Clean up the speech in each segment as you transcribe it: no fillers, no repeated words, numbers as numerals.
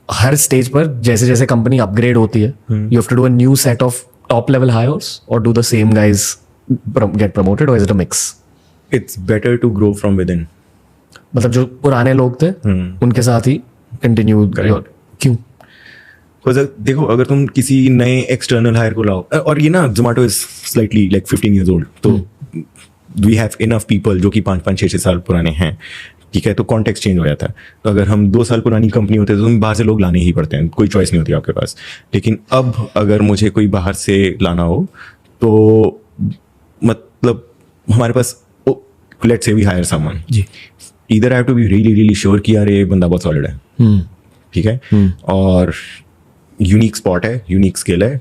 हर stage पर जैसे जैसे कंपनी अपग्रेड होती है, you have to do a new set of top level hires, और do the same guys get promoted, और is it a mix? It's better to grow from within. मतलब जो पुराने लोग थे उनके साथ ही कंटिन्यू? क्यों? देखो, अगर तुम किसी नए एक्सटर्नल हायर को लाओ, और ये ना Zomato is slightly like 15 years old, तो वी हैव इनफ पीपल जो कि 5-5, 6-6 साल पुराने हैं, ठीक है, तो कॉन्टेक्स्ट चेंज हो जाता है. तो अगर हम 2 साल पुरानी कंपनी होते तो तुम बाहर से लोग लाने ही पड़ते हैं, कोई चॉइस नहीं होती आपके पास. लेकिन अब अगर मुझे कोई बाहर से लाना हो तो मतलब हमारे पास, let's say we hire someone, जी. Either I have to be really really sure कि यार ये बंदा बहुत सॉलिड है, ठीक है, और यूनिक स्पॉट है, यूनिक स्किल है,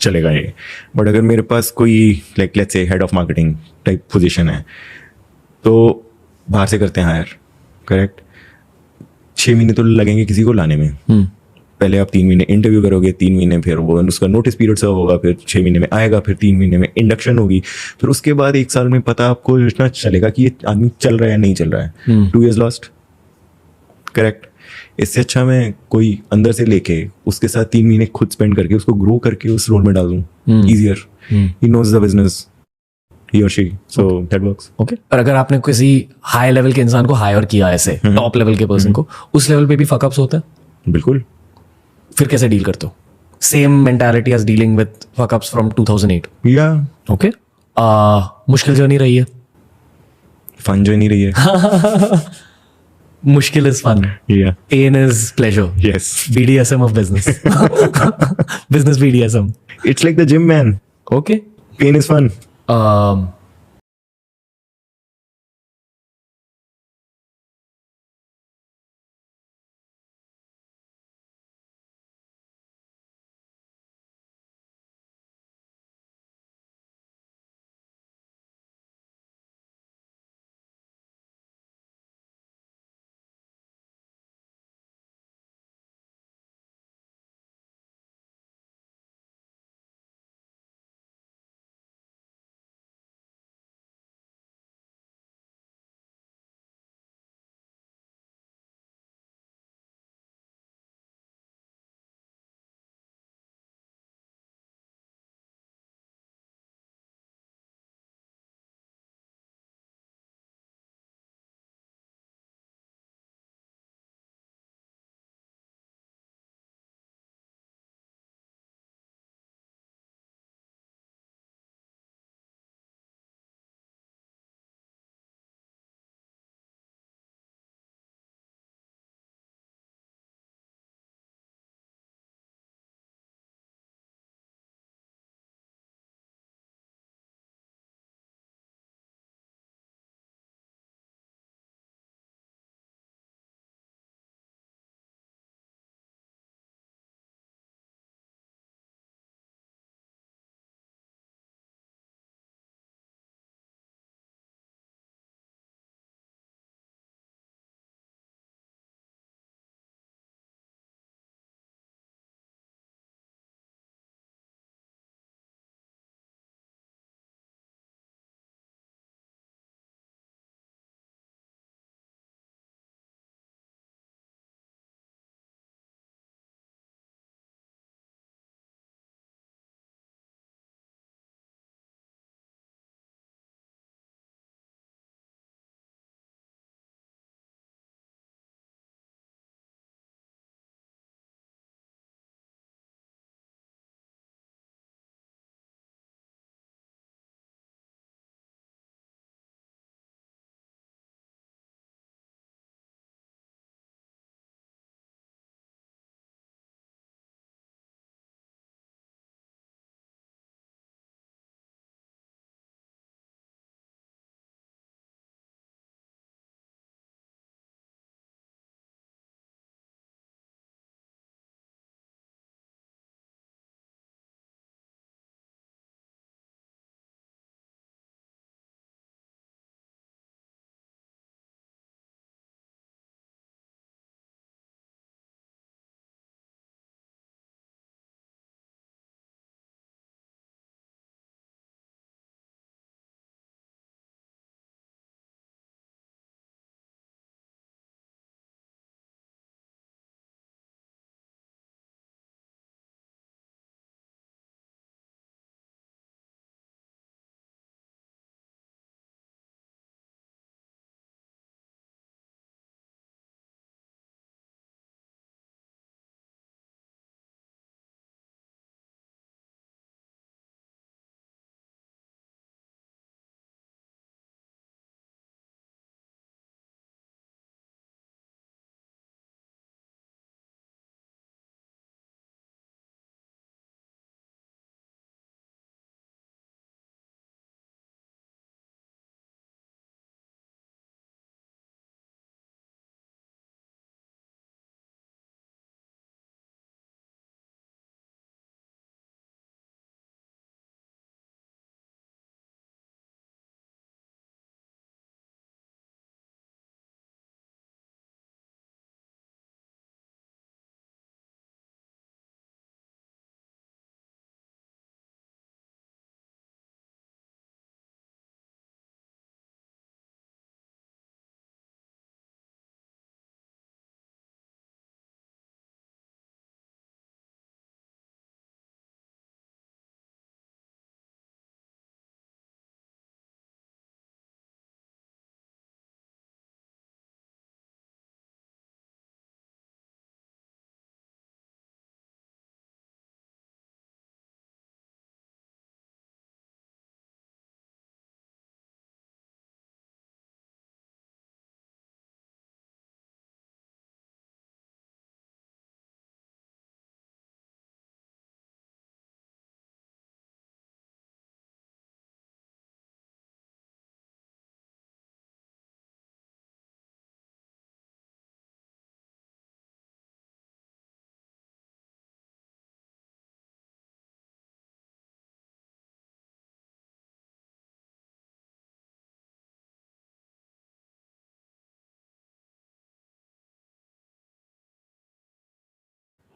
चलेगा ये. बट अगर मेरे पास कोई like let's say head of marketing type position है, तो बाहर से करते हैं हायर, करेक्ट, 6 महीने तो लगेंगे किसी को लाने में. पहले आप 3 महीने इंटरव्यू करोगे, 3 महीने फिर वो उसका नोटिस पीरियड सर्व होगा, फिर 6 महीने में आएगा, फिर 3 महीने में इंडक्शन होगी, फिर उसके बाद 1 साल में पता आपको इतना चलेगा कि ये आदमी चल रहा है नहीं चल रहा है. 2 years लॉस्ट, करेक्ट. इससे अच्छा मैं कोई अंदर से लेके उसके साथ 3 महीने खुद स्पेंड करके उसको ग्रो करके उस रोल में डाल दूं. Easier, he knows the business, he or she, so that works. Okay. और अगर आपने किसी हाई लेवल के इंसान को हायर किया, ऐसे टॉप लेवल के पर्सन को, उस लेवल पे भी फकअप्स होते हैं? बिल्कुल. फिर कैसे डील करते हो? Same mentality as dealing with fuckups from 2008? या ओके. मुश्किल जर्नी रही है? फन जो नहीं रही है. मुश्किल इज फन, या pain is pleasure. Yes, BDSM of business. Business BDSM. it's like the gym, man. Okay. Pain is fun. Um,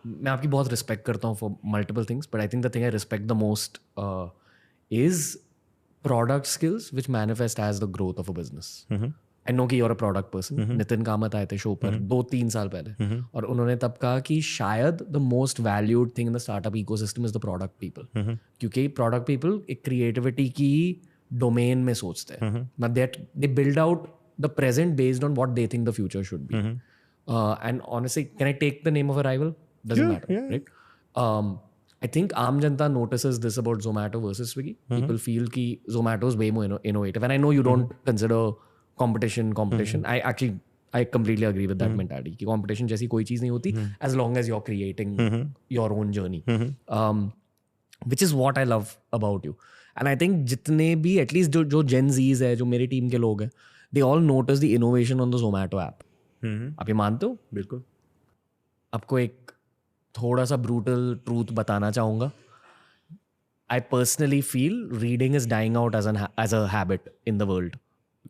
मैं आपकी बहुत रिस्पेक्ट करता हूँ for multiple things, but I think the thing I respect the most is product skills which manifest as the growth of a business. I know कि you're a product person. Nitin Kamath आए थे show पर 2-3 साल पहले, और उन्होंने तब कहा कि शायद the most valued thing in the startup ecosystem is the product people. क्योंकि प्रोडक्ट पीपल एक क्रिएटिविटी की डोमेन में सोचते हैं. They build out the present based on what they think the future should be. And honestly, can I take the name of a rival? Doesn't Yeah, matter, yeah. right? I think Aam Janta notices this about Zomato versus Swiggy. People feel कि Zomato is way more innovative, and I know you don't consider competition. I completely agree with that mentality कि competition जैसी कोई चीज़ नहीं होती as long as you're creating your own journey. Which is what I love about you. And I think जितने भी at least जो Gen Zs है, जो मेरी टीम के लोग हैं, they all notice the innovation on the Zomato app. आप ये मानते हो? बिल्कुल. आपको एक थोड़ा सा ब्रूटल ट्रूथ बताना चाहूँगा. I personally feel reading is dying out as a habit in the world.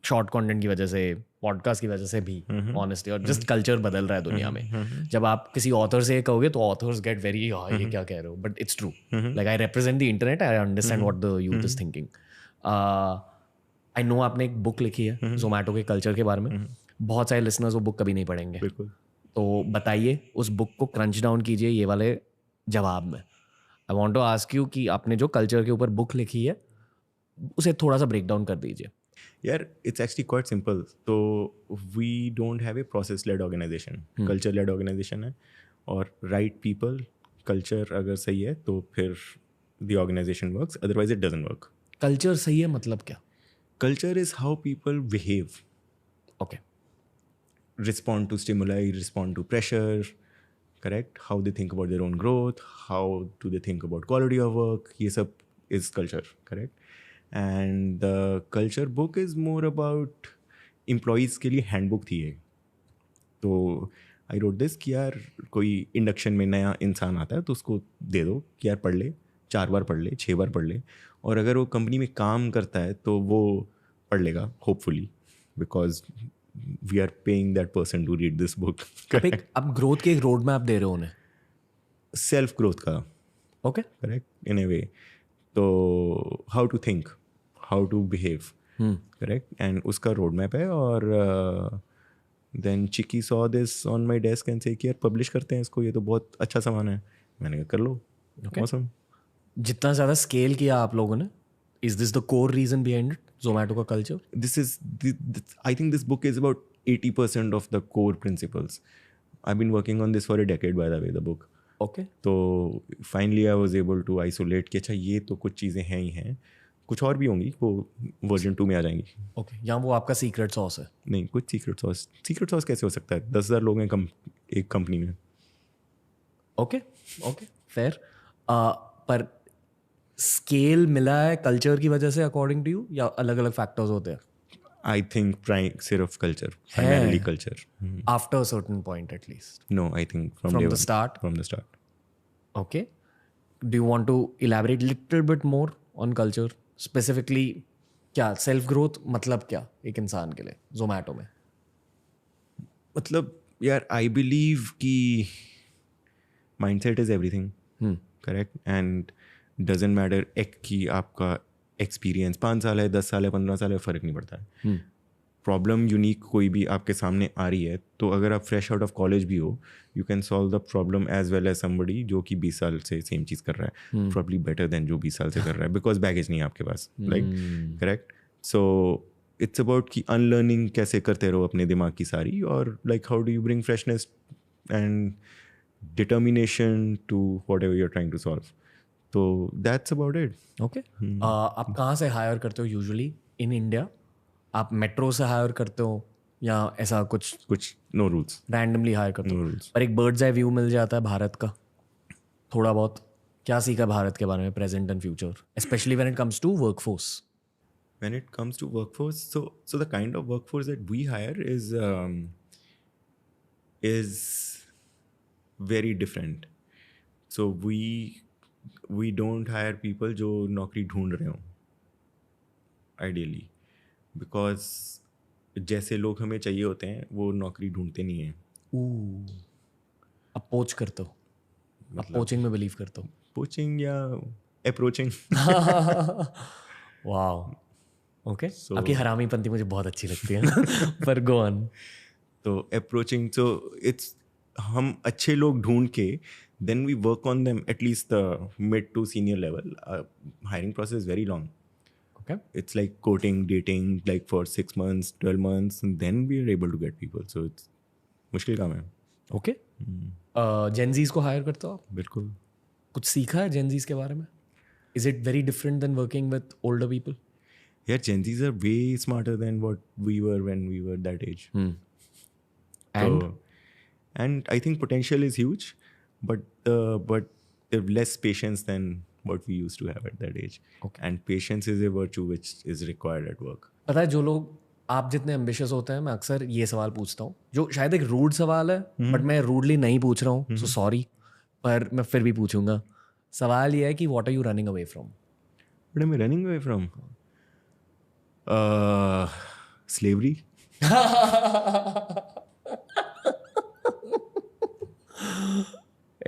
Short content की वजह से, पॉडकास्ट की वजह से भी, ऑनेस्टली. और जस्ट कल्चर बदल रहा है दुनिया में. जब आप किसी ऑथर से कहोगे तो ऑथर्स गेट वेरी, ये क्या कह रहे हो, but it's true. Like I represent the internet, I understand what the youth is thinking. I know आपने एक बुक लिखी है जोमैटो के कल्चर के बारे में. बहुत सारे लिसनर्स वो बुक कभी नहीं पढ़ेंगे. बिल्कुल. तो बताइए, उस बुक को क्रंच डाउन कीजिए ये वाले जवाब में. I want to ask you कि आपने जो कल्चर के ऊपर बुक लिखी है उसे थोड़ा सा ब्रेक डाउन कर दीजिए. यार, इट्स एक्चुअली क्वाइट सिंपल. तो we don't have a process led organisation, culture led organisation है. और राइट पीपल, कल्चर अगर सही है तो फिर the organisation works, otherwise it doesn't work. Culture सही है मतलब क्या? Culture is how people behave, okay. respond to stimuli, respond to pressure, correct? How they think about their own growth, how do they think about quality of work, ये सब is culture, correct? And the culture book is more about employees के लिए handbook थी ये. तो I wrote this कि यार कोई इंडक्शन में नया इंसान आता है तो उसको दे दो कि यार पढ़ ले, 4 बार पढ़ ले, 6 बार पढ़ ले, और अगर वो कंपनी में काम करता है तो वो पढ़ लेगा hopefully, because we are paying that person to read this book. आप ग्रोथ के एक रोड मैप दे रहे हो उन्हें. सेल्फ ग्रोथ का. Okay. Correct, in a way. तो how to think, how to behave, correct, and उसका रोड मैप है. और then Chiki saw this on my desk and say कि यार पब्लिश करते हैं इसको, ये तो बहुत अच्छा सामान है. मैंने कहा कर लो. Awesome. जितना ज़्यादा स्केल किया आप लोगों ने, is this the core reason behind it, Zomato का culture? I think this book is about 80% of the core principles. I've been working on this for a decade, by the way, the book. Okay. तो finally I was able to isolate कि अच्छा ये तो कुछ चीज़ें हैं ही हैं, कुछ और भी होंगी, वो वर्जन 2 में आ जाएंगी. ओके. यहाँ वो आपका सीक्रेट सॉस है? नहीं, कुछ सीक्रेट सॉस कैसे हो सकता है? 10,000 लोग हैं एक कंपनी में. ओके. Okay, fair. पर स्केल मिला है कल्चर की वजह से अकॉर्डिंग टू यू, या अलग अलग फैक्टर्स होते हैं? आई थिंक सिर्फ culture, primarily culture. After a certain point at least? No, I think From the start? From the start. Okay. Do you want to elaborate little bit more on culture? Specifically, क्या self growth मतलब क्या एक इंसान के लिए जोमैटो में? मतलब यार, आई बिलीव कि mindset is everything, correct, and doesn't matter एक कि आपका एक्सपीरियंस 5 साल है, 10 साल है, 15 साल है, फ़र्क नहीं पड़ता है. प्रॉब्लम यूनिक कोई भी आपके सामने आ रही है तो अगर आप फ्रेश आउट ऑफ कॉलेज भी हो, you can solve the problem as well as somebody जो कि 20 साल से सेम चीज़ कर रहा है, प्रॉब्ली बेटर देन जो 20 साल से कर रहा है, बिकॉज बैगेज नहीं है आपके पास. Like, correct. So it's about कि अनलर्निंग कैसे करते रहो अपने दिमाग की सारी, और like how do you bring freshness and determination to whatever you are trying to solve. तो दैट्स अबाउट इट. ओके. आप कहाँ से हायर करते हो यूजुअली इन इंडिया? आप मेट्रो से हायर करते हो या ऐसा कुछ नो रूल्स, रैंडमली हायर करते हो? No rules. पर एक बर्ड्स आई व्यू मिल जाता है भारत का थोड़ा बहुत. क्या सीखा भारत के बारे में, present and future, specially when it comes to workforce? When it comes to workforce, so the kind of workforce that we hire is very different. So we don't hire people जो नौकरी ढूंढ रहे हो ideally, because जैसे लोग हमें चाहिए होते हैं वो नौकरी ढूंढते नहीं हैं. अपोच करते हो? आप पोचिंग में बिलीव करते हो? पोचिंग या अप्रोचिंग. Wow, okay. आपकी हरामीपंती मुझे बहुत अच्छी लगती है. पर गो ऑन. तो अप्रोचिंग, सो इट्स हम अच्छे लोग ढूंढ के then we work on them at least the mid to senior level. Hiring process is very long. Okay. It's like courting, dating, like for 6 months, 12 months, and then we are able to get people. So it's मुश्किल काम है. Okay. Gen Zs को higher करते हो आप? बिल्कुल. कुछ सीखा है जेनजीज के बारे में? Is it very different than working with older people? Yeah, Gen Zs are way smarter than what we were when we were that age. And I think potential is huge, but they've less patience than what we used to have at that age. Okay. And patience is a virtue which is required at work. पता है, जो लोग आप जितने ambitious होते हैं, मैं अक्सर ये सवाल पूछता हूँ जो शायद एक रूड सवाल है, बट मैं रूडली नहीं पूछ रहा हूँ, सो सॉरी, पर मैं फिर भी पूछूंगा. सवाल ये है कि what are you running away from? What am I running away from? Slavery.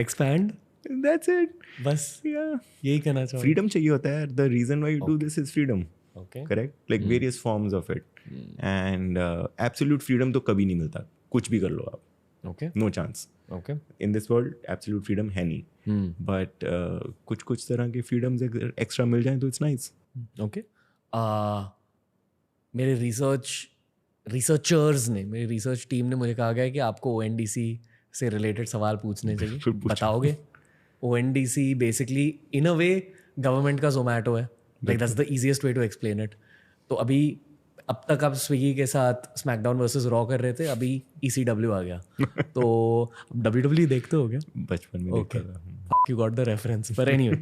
Expand. That's it. बस Yeah. यही कहना चाहूँ. Freedom चाहिए होता है. The reason why you do this is freedom. Okay. Correct? Like various forms of it. And absolute freedom तो कभी नहीं मिलता. कुछ भी कर लो आप. Okay. No chance. Okay. In this world, absolute freedom है नहीं. But कुछ तरह के freedoms extra मिल जाएं तो it's nice. Okay. मेरे रिसर्चर्स ने, मेरी रिसर्च टीम ने मुझे कहा गया है कि आपको ONDC से रिलेटेड सवाल पूछने चाहिए. बताओगे? ONDC basically in a way government का जोमेटो है. Like that's the easiest way to explain it. तो अभी अब तक आप स्विगी के साथ स्मैकडाउन वर्सेस रॉ कर रहे थे, अभी ECW आ गया. तो WWE देखते हो क्या? बचपन में okay, you got the reference. पर एनीवे,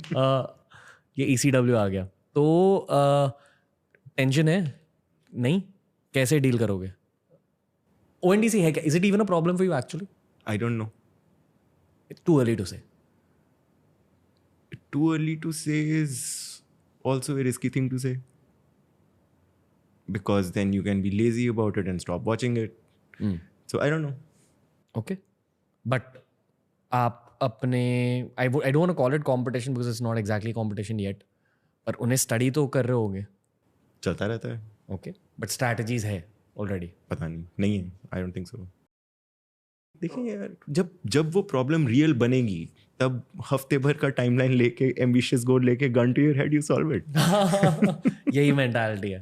ये ECW आ गया तो टेंशन है नहीं? कैसे डील करोगे? ONDC है क्या? Is it even a problem for you actually? I don't know. Too early to say. Too early to say is also a risky thing to say. Because then you can be lazy about it and stop watching it. So I don't know. Okay. But आप अपने I don't want to call it competition because it's not exactly competition yet. पर उन्हें study तो कर रहे होंगे. चलता रहता है. ओके. बट स्ट्रैटेजीज है ऑलरेडी? पता नहीं है. I don't think so. देखिए यार, जब वो प्रॉब्लम रियल बनेगी तब हफ्ते भर का टाइमलाइन लेके एम्बिशियस गोल लेके gun to your head you solve it. यही मेंटालिटी है.